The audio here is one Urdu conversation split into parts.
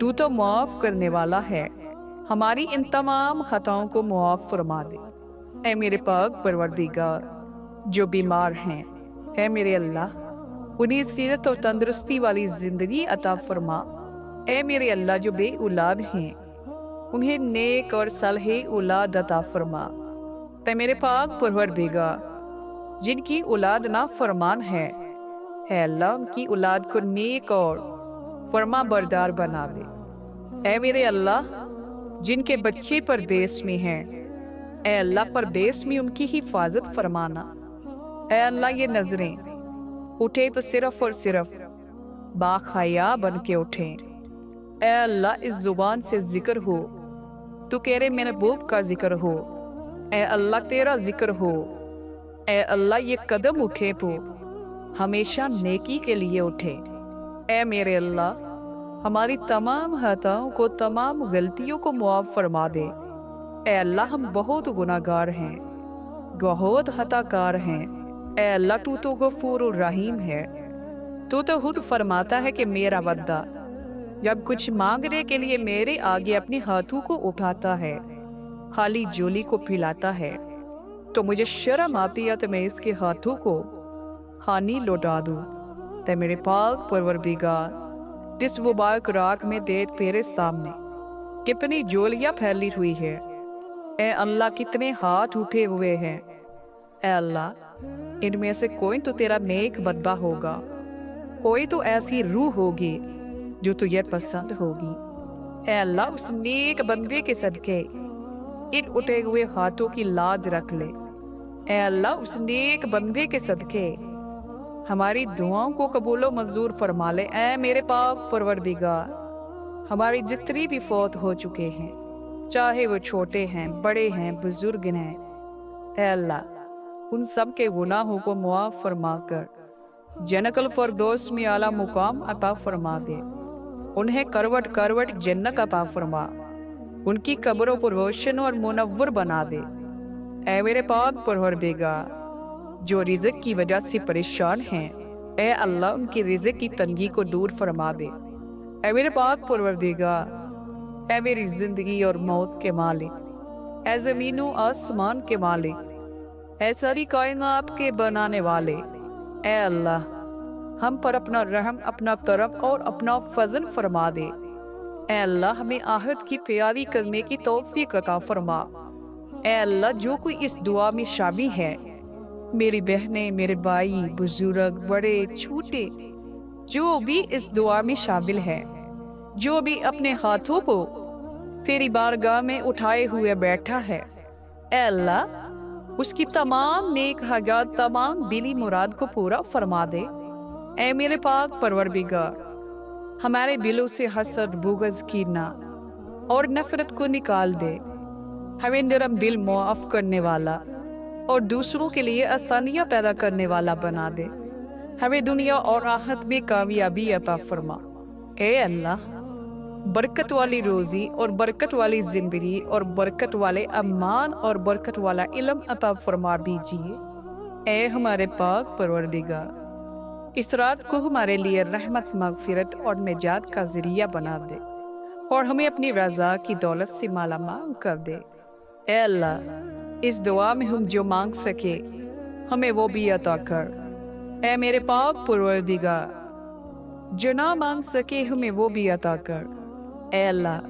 تو تو معاف کرنے والا ہے، ہماری ان تمام خطاؤں کو معاف فرما دے۔ اے میرے پاک پروردگار، جو بیمار ہیں، اے میرے اللہ انہیں صحت اور تندرستی والی زندگی عطا فرما۔ اے میرے اللہ جو بے اولاد ہیں، انہیں نیک اور صالح اولاد عطا فرما۔ اے میرے پاک پروردگار، جن کی اولاد نافرمان ہے، اے اللہ ان کی اولاد کو نیک اور فرما بردار بنا دے۔ اے میرے اللہ جن کے بچے پردیس میں ہیں، اے اللہ پردیس میں ان کی حفاظت فرمانا۔ اے اللہ یہ نظریں اٹھے تو صرف اور صرف باحیا بن کے اٹھیں۔ اے اللہ اس زبان سے ذکر ہو تو کہہ رہے میرے محبوب کا ذکر ہو۔ اے اللہ تیرا ذکر ہو۔ اے اللہ یہ قدم اٹھے تو ہمیشہ نیکی کے لیے اٹھے۔ اے میرے اللہ ہماری تمام خطاؤں کو، تمام غلطیوں کو معاف فرما دے۔ اے اللہ ہم بہت گناہ گار ہیں، بہت خطا کار ہیں۔ اے اللہ تو غفور الرحیم ہے۔ تو خود فرماتا ہے کہ میرا بندہ جب کچھ مانگنے کے لیے میرے آگے اپنے ہاتھوں کو اٹھاتا ہے، خالی جولی کو پھیلاتا ہے، تو مجھے شرم آتی ہے تو میں اس کے ہاتھوں کو خالی لوٹا دوں۔ تے میرے پاک پروردگار جس مبارک رات میں دیکھ تیرے سامنے کتنی جولیاں پھیلی ہوئی ہے، اے اللہ کتنے ہاتھ اٹھے ہوئے ہیں۔ اے اللہ ان میں سے کوئی تو تیرا نیک بندہ ہوگا، کوئی تو ایسی روح ہوگی جو تجھے پسند ہوگی۔ اے اللہ اس نیک بندے کے صدقے ان اٹھے ہوئے ہاتھوں کی لاج رکھ لے۔ اے اللہ اس نیک بندے کے صدقے ہماری دعاؤں کو قبول و منظور فرما لے۔ اے میرے پاک پروردگار ہماری جتنی بھی فوت ہو چکے ہیں، چاہے وہ چھوٹے ہیں، بڑے ہیں، بزرگ ہیں، اے اللہ ان سب کے گناہوں کو معاف فرما کر جنت الفردوس میں اعلیٰ مقام عطا فرما دے۔ انہیں کروٹ کروٹ جنت عطا فرما، ان کی قبروں کو روشن اور منور بنا دے۔ اے میرے پاک پروردگار جو رزق کی وجہ سے پریشان ہیں، اے اللہ ان کی رزق کی تنگی کو دور فرما دے۔ اے میرے پاک پروردگار، اے میری زندگی اور موت کے مالک، اے زمین و آسمان کے مالک، اے ساری کائنات کے بنانے والے، اے اللہ ہم پر اپنا رحم، اپنا کرم اور اپنا فضل فرما دے۔ اے اللہ ہمیں آخرت کی پیاری کرنے کی توفیق عطا فرما۔ اے اللہ جو کوئی اس دعا میں شامل ہے، میری بہنیں، میرے بھائی، بزرگ، بڑے چھوٹے، جو بھی اس دعا میں شامل ہے، جو بھی اپنے ہاتھوں کو تیری بارگاہ میں اٹھائے ہوئے بیٹھا ہے، اے اللہ اس کی تمام نیک حاجات، تمام دلی مراد کو پورا فرما دے۔ اے میرے پاک پروردگار ہمارے دلوں سے حسد، بغض، کینہ اور نفرت کو نکال دے۔ ہمیں نرم دل معاف کرنے والا اور دوسروں کے لیے آسانیاں پیدا کرنے والا بنا دے۔ ہمیں دنیا اور آخرت میں کامیابی عطا فرما۔ اے اللہ برکت والی روزی اور برکت والی زندگی اور برکت والے امان اور برکت والا علم عطا فرما دیجیے۔ اے ہمارے پاک پروردگار اس رات کو ہمارے لیے رحمت، مغفرت اور نجات کا ذریعہ بنا دے اور ہمیں اپنی رضا کی دولت سے مالا مال کر دے۔ اے اللہ اس دعا میں ہم جو مانگ سکے ہمیں وہ بھی عطا کر۔ اے میرے پاک پروردگار جو نہ مانگ سکے ہمیں وہ بھی عطا کر۔ اے اللہ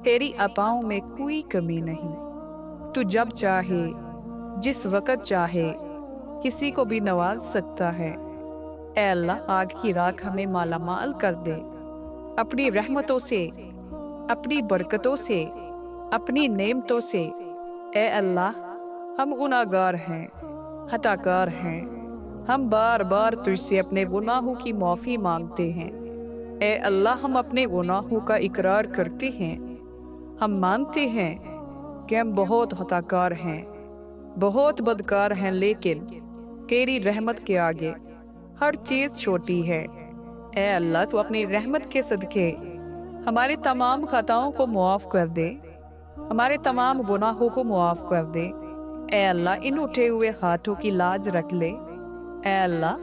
تیری عطاؤں میں کوئی کمی نہیں، تو جب چاہے، جس وقت چاہے کسی کو بھی نواز سکتا ہے۔ اے اللہ آج کی رات ہمیں مالا مال کر دے اپنی رحمتوں سے، اپنی برکتوں سے، اپنی نعمتوں سے۔ اے اللہ ہم گناہ گار ہیں، خطا کار ہیں، ہم بار بار تجھ سے اپنے گناہوں کی معافی مانگتے ہیں۔ اے اللہ ہم اپنے گناہوں کا اقرار کرتے ہیں، ہم مانتے ہیں کہ ہم بہت خطا کار ہیں، بہت بدکار ہیں، لیکن تیری رحمت کے آگے ہر چیز چھوٹی ہے۔ اے اللہ تو اپنی رحمت کے صدقے ہمارے تمام خطاؤں کو معاف کر دے، ہمارے تمام گناہوں کو معاف کر دے۔ اے اللہ ان اٹھے ہوئے ہاتھوں کی لاج رکھ لے۔ اے اللہ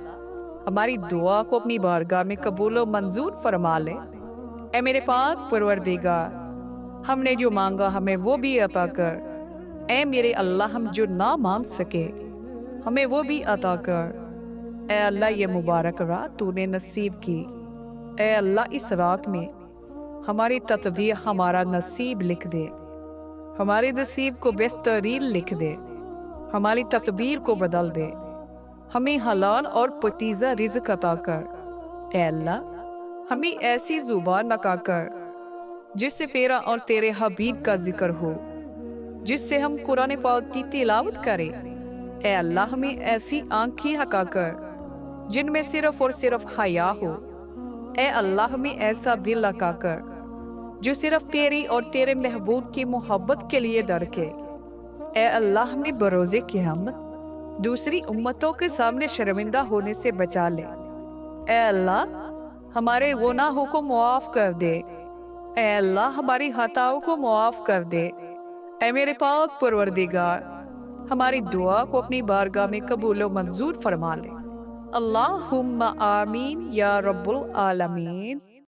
ہماری دعا کو اپنی بارگاہ میں قبول و منظور فرما لے۔ اے میرے پاک پروردگار، ہم نے جو مانگا ہمیں وہ بھی عطا کر۔ اے میرے اللہ، ہم جو نہ مانگ سکے ہمیں وہ بھی عطا کر۔ اے اللہ، یہ مبارک رات تو نے نصیب کی۔ اے اللہ، اس رات میں ہماری تدبیر ہمارا نصیب لکھ دے، ہمارے نصیب کو بہترین لکھ دے، ہماری تدبیر کو بدل دے، ہمیں حلال اور پاکیزہ رزق عطا کر۔ اے اللہ، ہمیں ایسی زبان عطا کر جس سے تیرا اور تیرے حبیب کا ذکر ہو، جس سے ہم قرآن پاک کی تلاوت کریں۔ اے اللہ، ہمیں ایسی آنکھیں عطا کر جن میں صرف اور صرف حیا ہو۔ اے اللہ، ہمیں ایسا دل عطا کر جو صرف تیری اور تیرے محبوب کی محبت کے لیے دھڑکے۔ اے اللہ، ہمیں بروز قیامت دوسری امتوں کے سامنے شرمندہ ہونے سے بچا لے۔ اے اللہ، ہمارے گناہوں کو معاف کر دے۔ اے اللہ، ہماری خطاؤں کو معاف کر دے۔ اے میرے پاک پروردگار، ہماری دعا کو اپنی بارگاہ میں قبول و منظور فرما لے۔ اللہم آمین یا رب العالمین۔